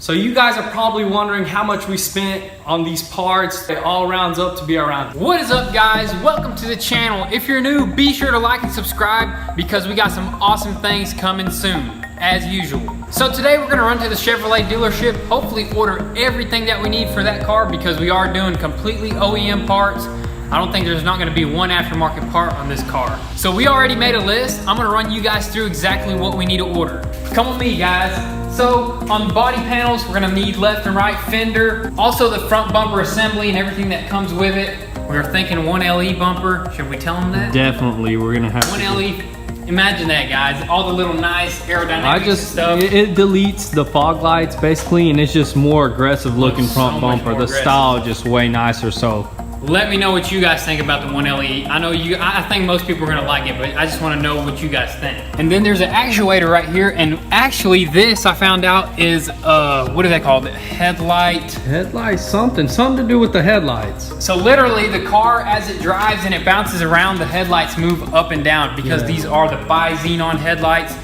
So you guys are probably wondering how much we spent on these parts. It all rounds up to be around. What is up, guys? Welcome to the channel. If you're new, be sure to like and subscribe because we got some awesome things coming soon, as usual. So today we're gonna run to the Chevrolet dealership, hopefully order everything that we need for that car because we are doing completely OEM parts. I don't think there's not gonna be one aftermarket part on this car. So we already made a list. I'm gonna run you guys through exactly what we need to order. Come with me, guys. So on the body panels, we're gonna need left and right fender. Also the front bumper assembly and everything that comes with it. We're thinking 1LE bumper. Should we tell them that? Definitely, we're gonna have 1LE. Imagine that, guys. All the little nice aerodynamics and stuff. It deletes the fog lights basically, and it's just more aggressive looking front bumper. The style just way nicer. So let me know what you guys think about the 1LE. I know I think most people are gonna like it, but I just wanna know what you guys think. And then there's an actuator right here, and actually this I found out is, what is that called? Headlight, something to do with the headlights. So literally the car, as it drives and it bounces around, the headlights move up and down because these are the bi-xenon headlights,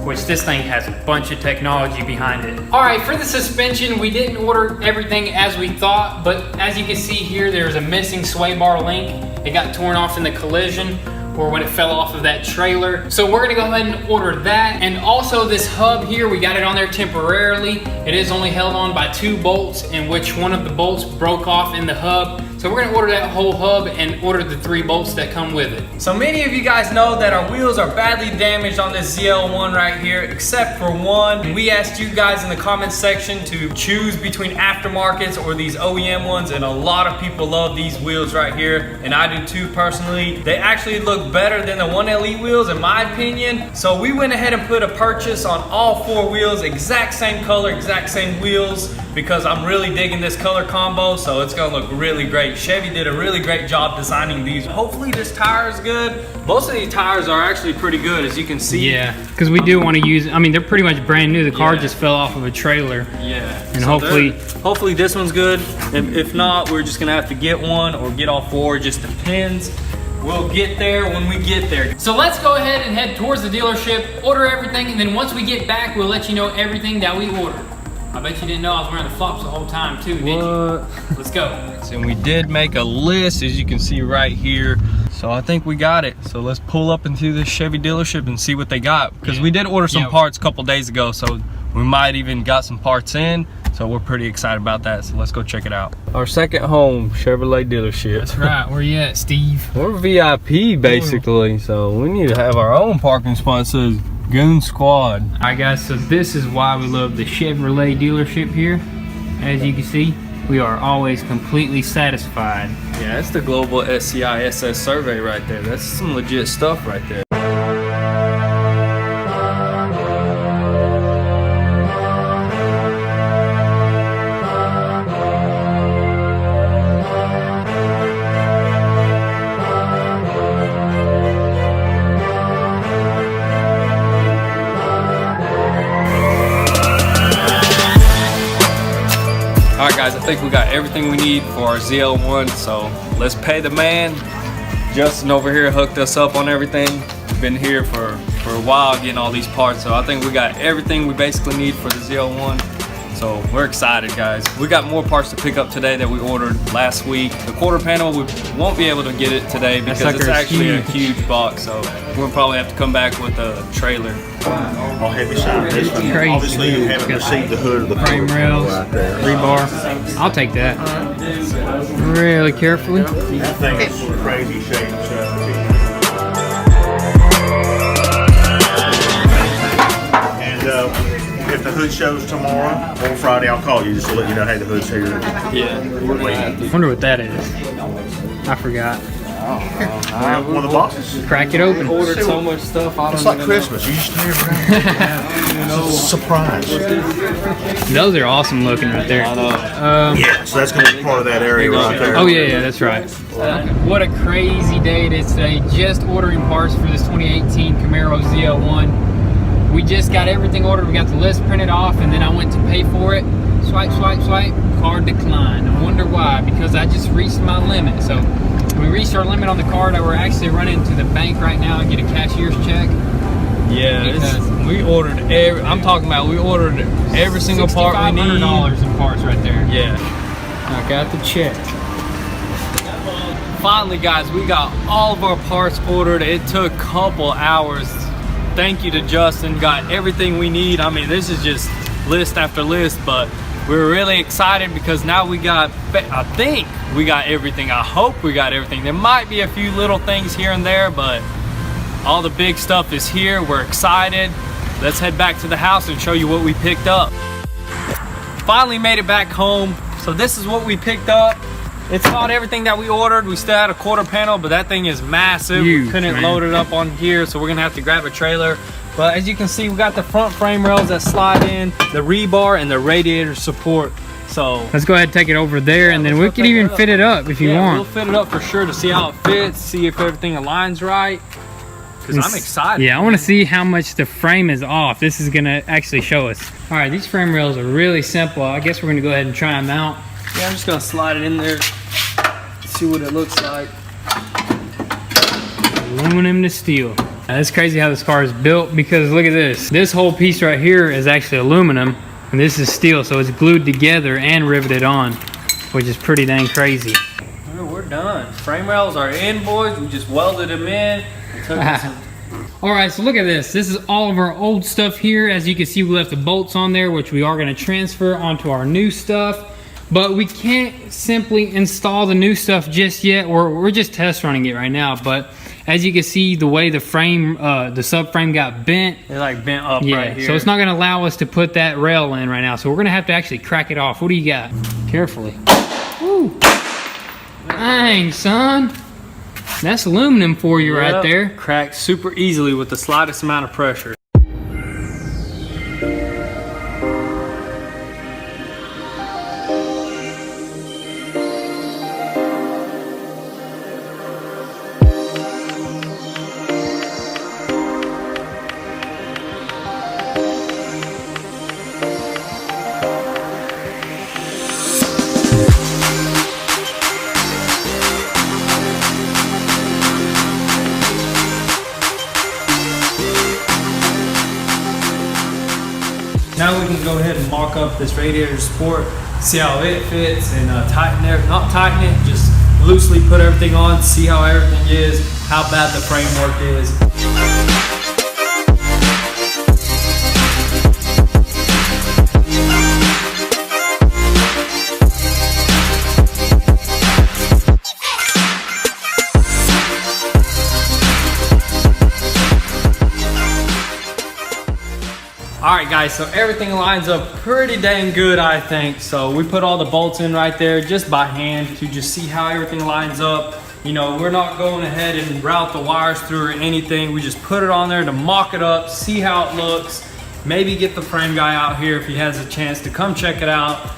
which this thing has a bunch of technology behind it. All right, for the suspension, we didn't order everything as we thought, but as you can see here, there's a missing sway bar link. It got torn off in the collision or when it fell off of that trailer. So we're gonna go ahead and order that. And also this hub here, we got it on there temporarily. It is only held on by 2 bolts, in which one of the bolts broke off in the hub. So we're gonna order that whole hub and order the 3 bolts that come with it. So many of you guys know that our wheels are badly damaged on this ZL1 right here, except for one. We asked you guys in the comments section to choose between aftermarkets or these OEM ones, and a lot of people love these wheels right here, and I do too personally. They actually look better than the 1LE wheels in my opinion. So we went ahead and put a purchase on all 4 wheels, exact same color, exact same wheels, because I'm really digging this color combo, so it's gonna look really great. Chevy did a really great job designing these. Hopefully this tire is good. Most of these tires are actually pretty good, as you can see. Yeah, because we do want to use, I mean, they're pretty much brand new. The car just fell off of a trailer. Yeah. And so hopefully this one's good. If not, we're just gonna have to get one or get all 4, it just depends. We'll get there when we get there. So let's go ahead and head towards the dealership, order everything, and then once we get back, we'll let you know everything that we ordered. I bet you didn't know I was wearing the flops the whole time too, did you? Let's go. And we did make a list, as you can see right here. So I think we got it. So let's pull up into the Chevy dealership and see what they got. Because we did order some parts a couple days ago, so we might even got some parts in. So we're pretty excited about that. So let's go check it out. Our second home, Chevrolet dealership. That's right. Where you at, Steve? We're VIP basically. So we need to have our own parking spot. It says Goon Squad. All right, guys, so this is why we love the Chevrolet dealership here. As you can see, we are always completely satisfied. Yeah, that's the global SCI SS survey right there. That's some legit stuff right there. Alright guys, I think we got everything we need for our ZL1, so let's pay the man. Justin over here hooked us up on everything. We've been here for a while getting all these parts, so I think we got everything we basically need for the ZL1. So we're excited, guys. We got more parts to pick up today that we ordered last week. The quarter panel, we won't be able to get it today because it's actually a huge box, so we'll probably have to come back with a trailer. I'll have you sign this one. Crazy. Obviously, you haven't received the hood of the frame rails, right there. rebar. I'll take that. Really carefully. That thing is crazy shape. And if the hood shows tomorrow or Friday, I'll call you just to let you know, hey, the hood's here. Yeah, we're waiting. Wonder what that is. I forgot. One of the boxes. Crack it open. Ordered so much stuff. I don't It's like even Christmas. You just never know. It's a surprise. Those are awesome looking right there. I know. Yeah, so that's going to be part of that area right there. Oh yeah, that's right. What a crazy day it is today. Just ordering parts for this 2018 Camaro ZL1. We just got everything ordered. We got the list printed off, and then I went to pay for it. Swipe, swipe, swipe. Card declined. I wonder why. Because I just reached my limit. So we reached our limit on the card. We're actually running to the bank right now and get a cashier's check. Yeah, we ordered I'm talking about we ordered every single part we need. $6,500 in parts right there. Yeah. I got the check. Finally, guys, we got all of our parts ordered. It took a couple hours. Thank you to Justin. Got everything we need. I mean, this is just list after list, but we're really excited because now we got, I think we got everything. I hope we got everything. There might be a few little things here and there, but all the big stuff is here. We're excited. Let's head back to the house and show you what we picked up. Finally made it back home. So this is what we picked up. It's not everything that we ordered. We still had a quarter panel, but that thing is massive. Huge, we couldn't man. load it up on here, so we're gonna have to grab a trailer. But as you can see, we got the front frame rails that slide in, the rebar, and the radiator support. So Let's go ahead and take it over there, and then we can even fit it up if you we'll want. fit it up for sure to see how it fits, see if everything aligns right. Because I'm excited. Yeah, I want to see how much the frame is off. This is gonna actually show us. All right, these frame rails are really simple. I guess we're gonna go ahead and try them out. Yeah, I'm just gonna slide it in there, see what it looks like. Aluminum to steel. Now, it's crazy how this car is built because look at this. This whole piece right here is actually aluminum and this is steel, so it's glued together and riveted on, which is pretty dang crazy. We're done. Frame rails are in, boys. We just welded them in. It took us some. All right, so look at this. This is all of our old stuff here. As you can see, we left the bolts on there, which we are gonna transfer onto our new stuff. But we can't simply install the new stuff just yet. We're just test running it right now. But as you can see, the way the frame, the subframe got bent. They're like bent up right here. So it's not gonna allow us to put that rail in right now. So we're gonna have to actually crack it off. What do you got? Carefully. Woo. Dang, son. That's aluminum for you right there. Cracks super easily with the slightest amount of pressure. Now we can go ahead and mock up this radiator support, see how it fits, and tighten it, not tighten it, just loosely put everything on, see how everything is, how bad the framework is. Alright guys, so everything lines up pretty dang good, I think. So we put all the bolts in right there just by hand to just see how everything lines up. You know, we're not going ahead and route the wires through or anything. We just put it on there to mock it up, see how it looks. Maybe get the frame guy out here if he has a chance to come check it out.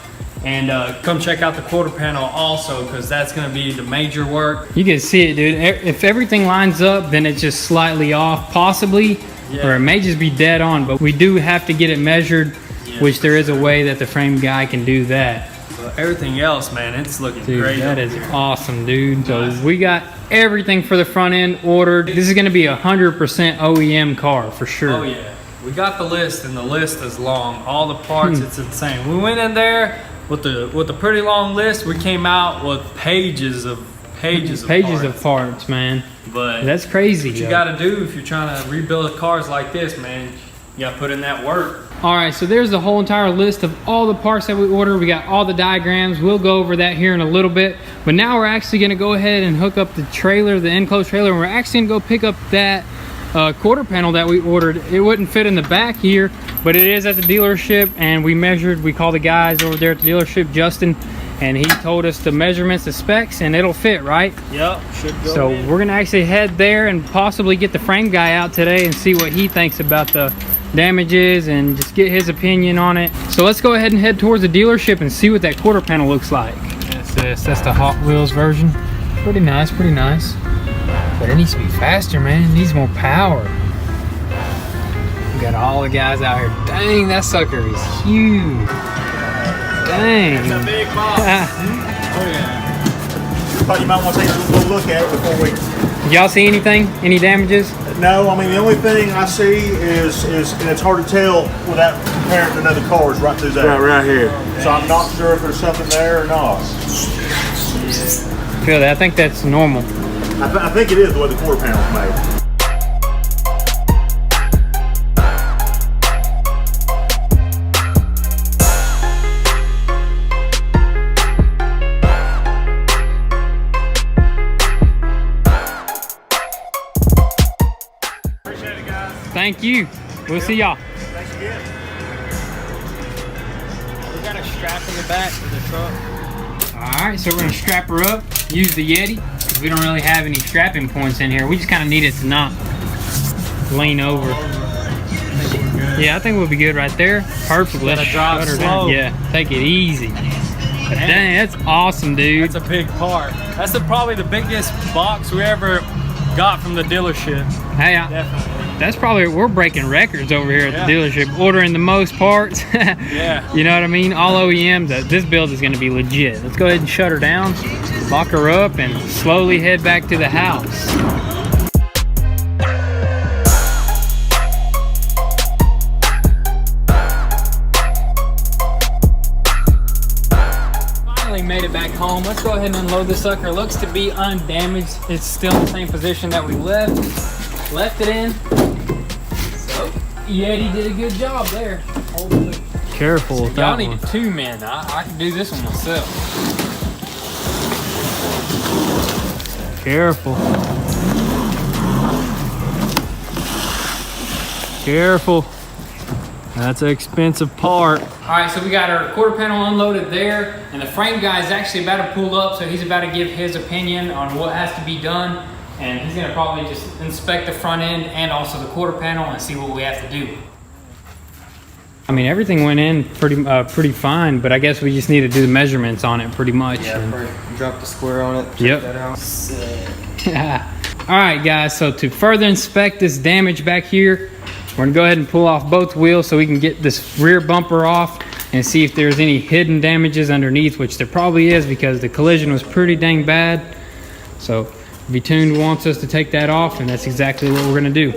And come check out the quarter panel also, because that's going to be the major work. You can see it, dude. If everything lines up, then it's just slightly off, possibly. Yeah. Or it may just be dead on, but we do have to get it measured, which there is a way that the frame guy can do that. But everything else, man, it's looking great. That is awesome, dude. So we got everything for the front end ordered. This is gonna be 100% OEM car for sure. Oh yeah, we got the list, and the list is long. All the parts, it's insane. We went in there with the pretty long list. We came out with pages of parts, man. But that's crazy. What you got to do if you're trying to rebuild cars like this, man, you got to put in that work. All right, so there's the whole entire list of all the parts that we ordered. We got all the diagrams. We'll go over that here in a little bit. But now we're actually going to go ahead and hook up the trailer, the enclosed trailer, and we're actually going to go pick up that quarter panel that we ordered. It wouldn't fit in the back here, but it is at the dealership, and we measured. We called the guys over there at the dealership, Justin, and he told us the measurements, the specs, and it'll fit, right? Yep, should go. So we're gonna actually head there and possibly get the frame guy out today and see what he thinks about the damages and just get his opinion on it. So let's go ahead and head towards the dealership and see what that quarter panel looks like. That's the Hot Wheels version. Pretty nice, pretty nice. But it needs to be faster, man. It needs more power. We got all the guys out here. Dang, that sucker is huge. Dang. It's a big box. Oh yeah. Thought you might want to take a little look at it before we. Did y'all see anything? Any damages? It No, I mean the only thing I see is and it's hard to tell without comparing to another car, is right through there. Right here. So I'm not sure if there's something there or not. Feel that? I think that's normal. I think it is the way the quarter panel's made. Thank you. We'll see y'all. Thanks again. We got a strap in the back of the truck. Alright, so we're going to strap her up, use the Yeti, because we don't really have any strapping points in here. We just kind of need it to not lean over. Yeah, I think we'll be good right there. Perfect. Let's shut her down. Yeah, take it easy. But dang, that's awesome, dude. That's a big part. That's probably the biggest box we ever got from the dealership. Hey, Definitely. that's probably, we're breaking records over here at the dealership, ordering the most parts. Yeah. You know what I mean? All OEMs. This build is going to be legit. Let's go ahead and shut her down, lock her up, and slowly head back to the house. Finally made it back home. Let's go ahead and unload this sucker. Looks to be undamaged. It's still in the same position that we left it in. So Yeti did a good job there. Hopefully. Careful with Y'all that need one. 2 men. I can do this one myself. Careful. Careful. That's an expensive part. All right, so we got our quarter panel unloaded there, and the frame guy is actually about to pull up, so he's about to give his opinion on what has to be done, and he's gonna probably just inspect the front end and also the quarter panel and see what we have to do. I mean, everything went in pretty fine, but I guess we just need to do the measurements on it pretty much. Yeah, drop the square on it. Yep. Check that out. All right, guys, so to further inspect this damage back here, we're gonna go ahead and pull off both wheels so we can get this rear bumper off and see if there's any hidden damages underneath, which there probably is because the collision was pretty dang bad. So V-Tuned wants us to take that off, and that's exactly what we're gonna do.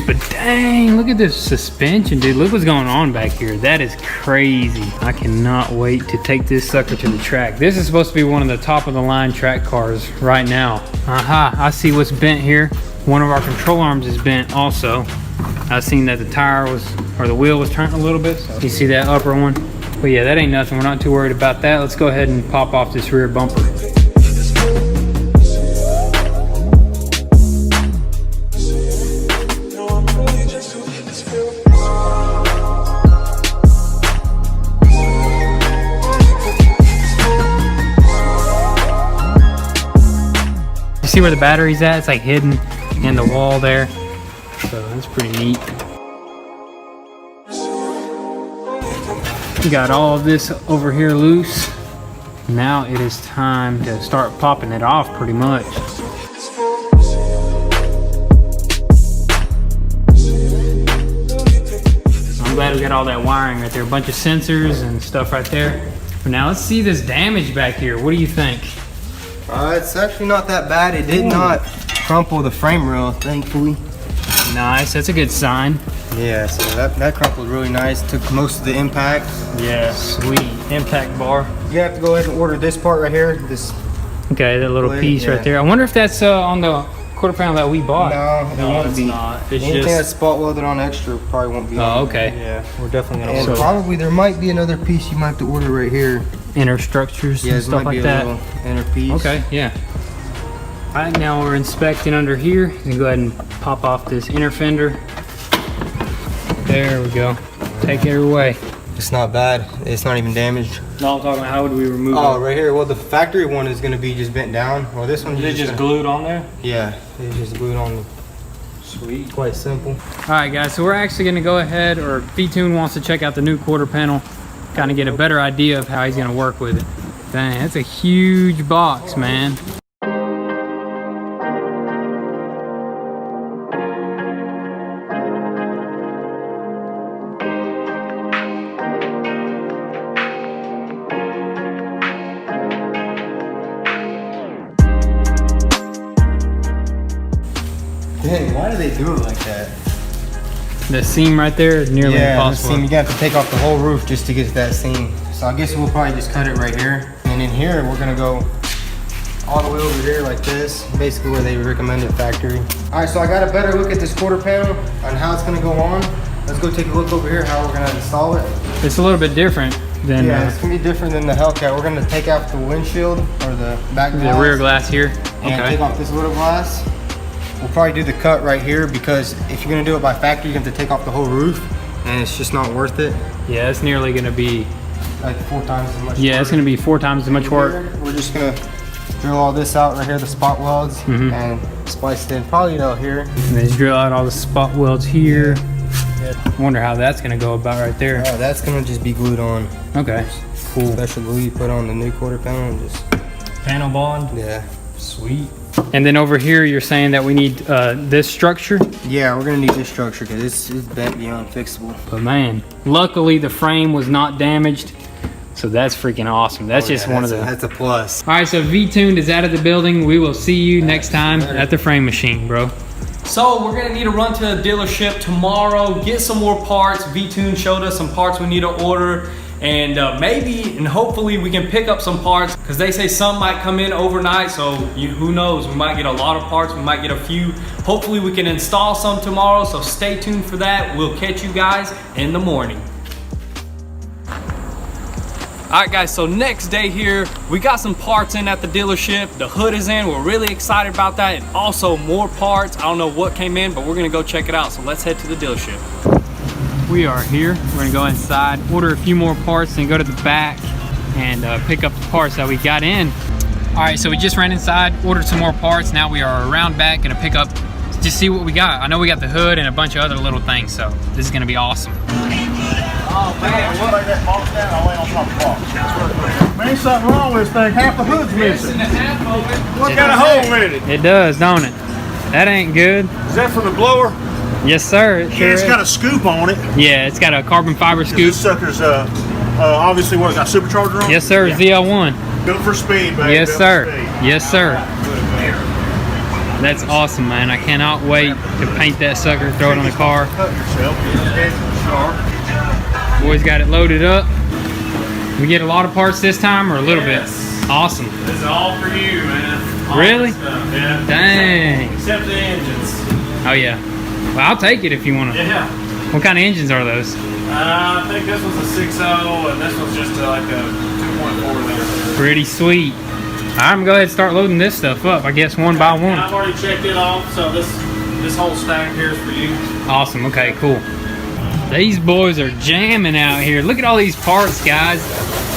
But dang, look at this suspension, dude. Look what's going on back here. That is crazy. I cannot wait to take this sucker to the track. This is supposed to be one of the top of the line track cars right now. Aha, I see what's bent here. One of our control arms is bent also. I seen that the tire was, or the wheel was turning a little bit. So you see that upper one? But yeah, that ain't nothing. We're not too worried about that. Let's go ahead and pop off this rear bumper. See where the battery's at? It's like hidden in the wall there. So that's pretty neat. We got all of this over here loose. Now it is time to start popping it off pretty much. I'm glad we got all that wiring right there. A bunch of sensors and stuff right there. But now let's see this damage back here. What do you think? It's actually not that bad. It did not crumple the frame rail, thankfully. Nice, that's a good sign. Yeah, so that crumpled really nice. Took most of the impact. Yeah, sweet. Impact bar. You have to go ahead and order this part right here. This. Okay, that little Blade, piece yeah. right there. I wonder if that's on the quarter panel that we bought. No, it won't it's be. not. It's Anything just that's spot welded on extra probably won't be. Oh, on okay. Yeah. we're definitely gonna And order. probably there might be another piece you might have to order right here. Inner structures Yeah, and it stuff might be like a that. little inner piece. Okay, yeah. All right, now we're inspecting under here. You can go ahead and pop off this inner fender. There we go. Take it away. It's not bad. It's not even damaged. No, I'm talking about how would we remove Oh, it? right here. Well, the factory one is going to be just bent down. Well, this one Is it just gonna- glued on there? Yeah, it's just glued on. Sweet. Quite simple. All right, guys, so we're actually gonna go ahead, or V-Tune wants to check out the new quarter panel, kind of get a better idea of how he's gonna work with it. Dang, that's a huge box, man. they do it like that? The seam right there is nearly impossible. Seam, you have to take off the whole roof just to get to that seam. So I guess we'll probably just cut it right here. And in here, we're gonna go all the way over here like this, basically where they recommend it factory. All right, so I got a better look at this quarter panel on how it's gonna go on. Let's go take a look over here how we're gonna install it. It's a little bit different than it's gonna be different than the Hellcat. We're gonna take out the windshield or the back glass. The rear glass here. And take off this little glass. We'll probably do the cut right here because if you're gonna do it by factory, you have to take off the whole roof, and it's just not worth it. Yeah, it's nearly gonna be like 4 times as much. Yeah, work. It's gonna be 4 times as much work. We're just gonna drill all this out right here, the spot welds, and splice it in probably out here. And then just drill out all the spot welds here. I wonder how that's gonna go about right there. Oh, that's gonna just be glued on. Okay, cool. Special glue you put on the new quarter panel and just Panel bond. Yeah. Sweet. And then over here, you're saying that we need this structure? Yeah, we're gonna need this structure because it's bent beyond fixable. But man, luckily the frame was not damaged. So that's freaking awesome. That's just one of the... That's a plus. All right, so V-Tuned is out of the building. We will see you next time at the frame machine, bro. So we're gonna need to run to the dealership tomorrow, get some more parts. V-Tune showed us some parts we need to order, and maybe and hopefully we can pick up some parts because they say some might come in overnight, so who knows, we might get a lot of parts, we might get a few. Hopefully we can install some tomorrow, so stay tuned for that. We'll catch you guys in the morning. All right guys, so next day here, we got some parts in at the dealership. The hood is in, we're really excited about that, and also more parts. I don't know what came in, but we're gonna go check it out. So let's head to the dealership. We are here, we're gonna go inside, order a few more parts, and go to the back and pick up the parts that we got in. All right, so we just ran inside, ordered some more parts. Now we are around back, gonna pick up, just see what we got. I know we got the hood and a bunch of other little things, so this is gonna be awesome. Oh man, what? Lay that box down, I'll lay on top of the box. Man, something wrong with this thing. Half the hood's missing. What kind of hole in it? It does, don't it? That ain't good. Is that for the blower? Yes, sir. It sure Yeah, it's is. got a scoop on it. Yeah, it's got a carbon fiber scoop. This sucker's obviously what, got a supercharger on it? Yes, sir. Yeah. ZL1. Built for speed, baby. Yes, Built sir. for speed. Yes, sir. That's awesome, man. I cannot wait to paint that sucker, throw it on the car. Cut yourself. It's sharp. Boys got it loaded up. We get a lot of parts this time, or a little bit? Awesome. This is all for you, man. All Really? stuff, yeah. Dang. Except the engines. Oh yeah. Well, I'll take it if you want to. Yeah. What kind of engines are those? I think this was a 6.0 and this was just like a 2.4 there. Pretty sweet. I'm gonna go ahead and start loading this stuff up. I guess one by And one. I've already checked it off, so this whole stack here is for you. Awesome. Okay. Cool. These boys are jamming out here. Look at all these parts, guys.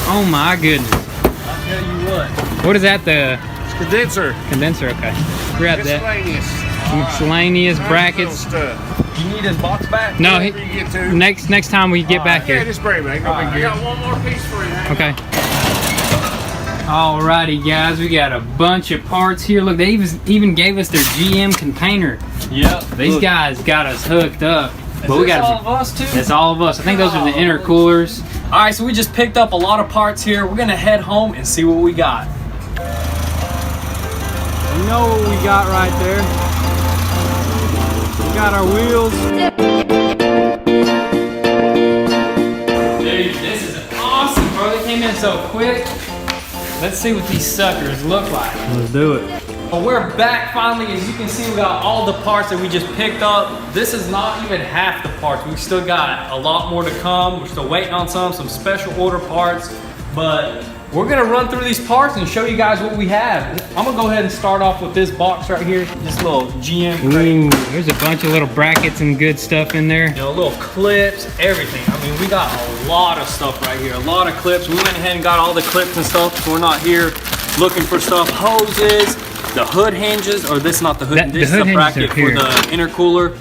Oh my goodness. I'll tell you what. What is that? The It's condenser. condenser. Okay. Grab that. Miscellaneous. Miscellaneous brackets. Stuff. You need his box back? No. You get to. Next time we get back Yeah, here. just bring it. Ain't no big I deal. got one more piece for you. Hang on. Okay. Alrighty, guys, we got a bunch of parts here. Look, they even gave us their GM container. Yep. These guys got us hooked up. But we got all of us too? That's all of us. I think those are the intercoolers. All right, so we just picked up a lot of parts here. We're gonna head home and see what we got. You know what we got right there? We got our wheels. Dude, this is awesome, bro. They came in so quick. Let's see what these suckers look like. Let's do it. Well, we're back finally. As you can see, we got all the parts that we just picked up. This is not even half the parts. We've still got a lot more to come. We're still waiting on some special order parts, but we're gonna run through these parts and show you guys what we have. I'm gonna go ahead and start off with this box right here. This little GM crate. Ooh, there's a bunch of little brackets and good stuff in there. You know, little clips, everything. I mean, we got a lot of stuff right here. A lot of clips. We went ahead and got all the clips and stuff, so we're not here looking for stuff. Hoses, the hood hinges, or this is not the hood. This is the bracket for the intercooler.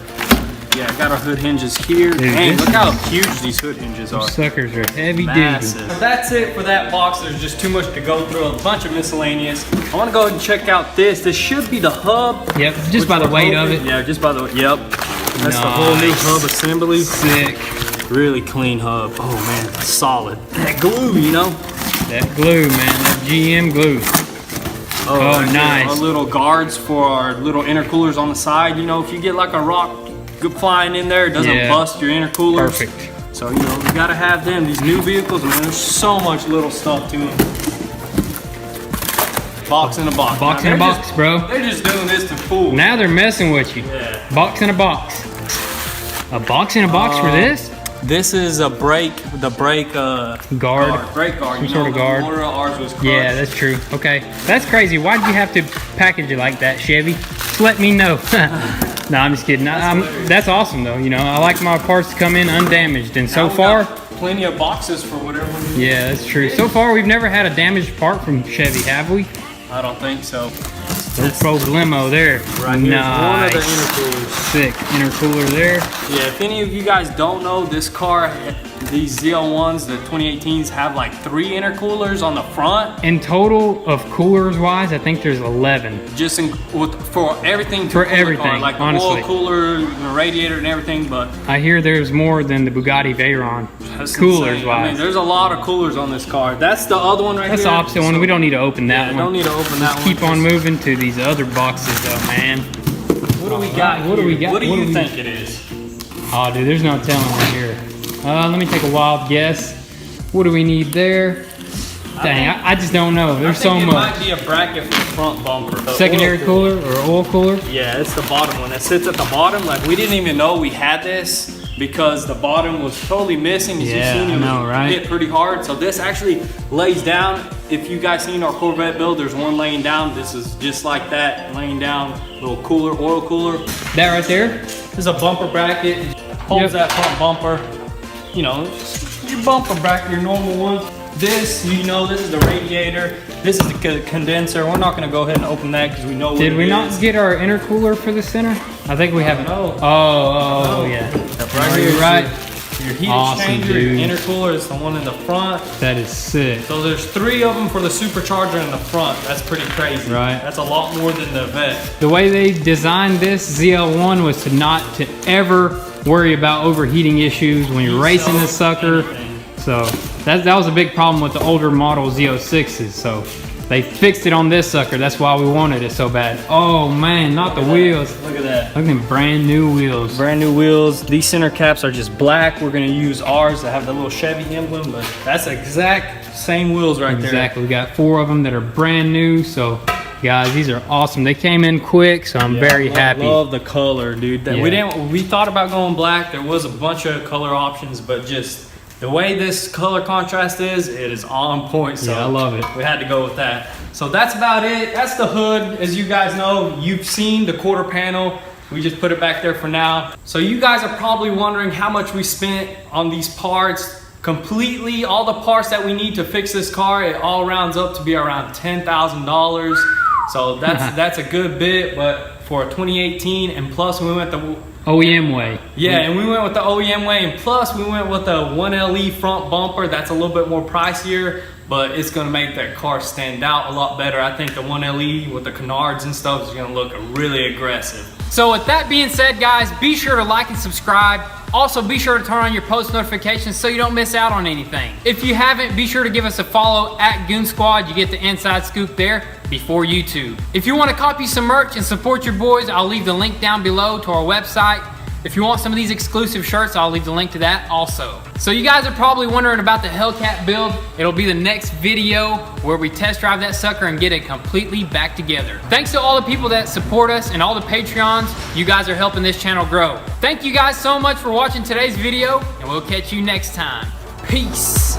Yeah, I got our hood hinges here. Dang, look how huge these hood hinges are. Suckers are heavy duty. Massive. That's it for that box. There's just too much to go through. A bunch of miscellaneous. I want to go ahead and check out this. This should be the hub. Yep, just by the weight of it. Yeah, just by the, yep. That's the whole new hub assembly. Sick. Really clean hub. Oh man, solid. That glue, you know? That glue, man. That GM glue. Oh, nice. Our little guards for our little intercoolers on the side. You know, if you get like a rock flying in there, it doesn't bust your intercoolers. Perfect. So, you know, we gotta have them. These new vehicles, man, there's so much little stuff to them. Box in a box. Box in a box, bro. They're just doing this to fool. Now they're messing with you. Yeah. Box in a box. A box in a box for this? This is a brake, the brake guard. Brake guard. Some sort of guard. Ours was crushed. Yeah, that's true. Okay. That's crazy. Why'd you have to package it like that, Chevy? Just let me know. No, I'm just kidding. That's awesome though. You know, I like my parts to come in undamaged, and so far, plenty of boxes for whatever we need. Yeah, that's true. So far, we've never had a damaged part from Chevy, have we? I don't think so. There's Pro's limo there. Right, nice. One of the intercoolers. Sick intercooler there. Yeah, if any of you guys don't know, this car, these ZL1s, the 2018s, have like 3 intercoolers on the front. In total of coolers wise, I think there's 11. Just for everything. For everything, car, like the honestly. oil cooler, the radiator, and everything. But I hear there's more than the Bugatti Veyron. That's Coolers insane. wise. I mean, there's a lot of coolers on this car. That's the other one right That's here. the opposite one. We don't need to open that one. Don't need to open that one. Keep on moving to these other boxes though, man. What do we got? What do we got? What do you think it is? Oh, dude, there's no telling right here. Let me take a wild guess. What do we need there? Dang, I just don't know. There's so much. It might be a bracket for the front bumper. Secondary cooler or oil cooler? Yeah, it's the bottom one. It sits at the bottom. Like, we didn't even know we had this because the bottom was totally missing. As you've seen, it was hit pretty hard. So this actually lays down. If you guys seen our Corvette build, there's one laying down. This is just like that, laying down. Little cooler, oil cooler. That right there? This is a bumper bracket. Holds that front bumper. You know, your bumper bracket, your normal one. This, you know, this is the radiator. This is the condenser. We're not going to go ahead and open that because we know what Did we not get our intercooler for the center? I think we haven't. Oh, yeah. Right here, right. Your heat Awesome, exchanger, dude. your intercooler is the one in the front. That is sick. So there's 3 of them for the supercharger in the front. That's pretty crazy. Right. That's a lot more than the Vet. The way they designed this ZL1 was to not to ever worry about overheating issues when you're racing this sucker. So that was a big problem with the older model Z06s. So they fixed it on this sucker. That's why we wanted it so bad. Oh man, not the wheels. Look at that. Look at them brand new wheels. Brand new wheels. These center caps are just black. We're gonna use ours that have the little Chevy emblem, but that's the exact same wheels right there. Exactly. We got 4 of them that are brand new. So guys, these are awesome. They came in quick, so I'm very happy. I love the color, dude. We thought about going black. There was a bunch of color options, but just the way this color contrast is, it is on point. So yeah, I love it. We had to go with that. So that's about it. That's the hood. As you guys know, you've seen the quarter panel. We just put it back there for now. So you guys are probably wondering how much we spent on these parts. Completely, all the parts that we need to fix this car, it all rounds up to be around $10,000. So that's a good bit, but for a 2018, and plus we went the OEM way. Yeah, and we went with the OEM way, and plus we went with the 1LE front bumper. That's a little bit more pricier, but it's gonna make that car stand out a lot better. I think the 1LE with the canards and stuff is gonna look really aggressive. So with that being said, guys, be sure to like and subscribe. Also, be sure to turn on your post notifications so you don't miss out on anything. If you haven't, be sure to give us a follow at Goon Squad. You get the inside scoop there before YouTube. If you want to copy some merch and support your boys, I'll leave the link down below to our website. If you want some of these exclusive shirts, I'll leave the link to that also. So you guys are probably wondering about the Hellcat build. It'll be the next video where we test drive that sucker and get it completely back together. Thanks to all the people that support us and all the Patreons. You guys are helping this channel grow. Thank you guys so much for watching today's video, and we'll catch you next time. Peace.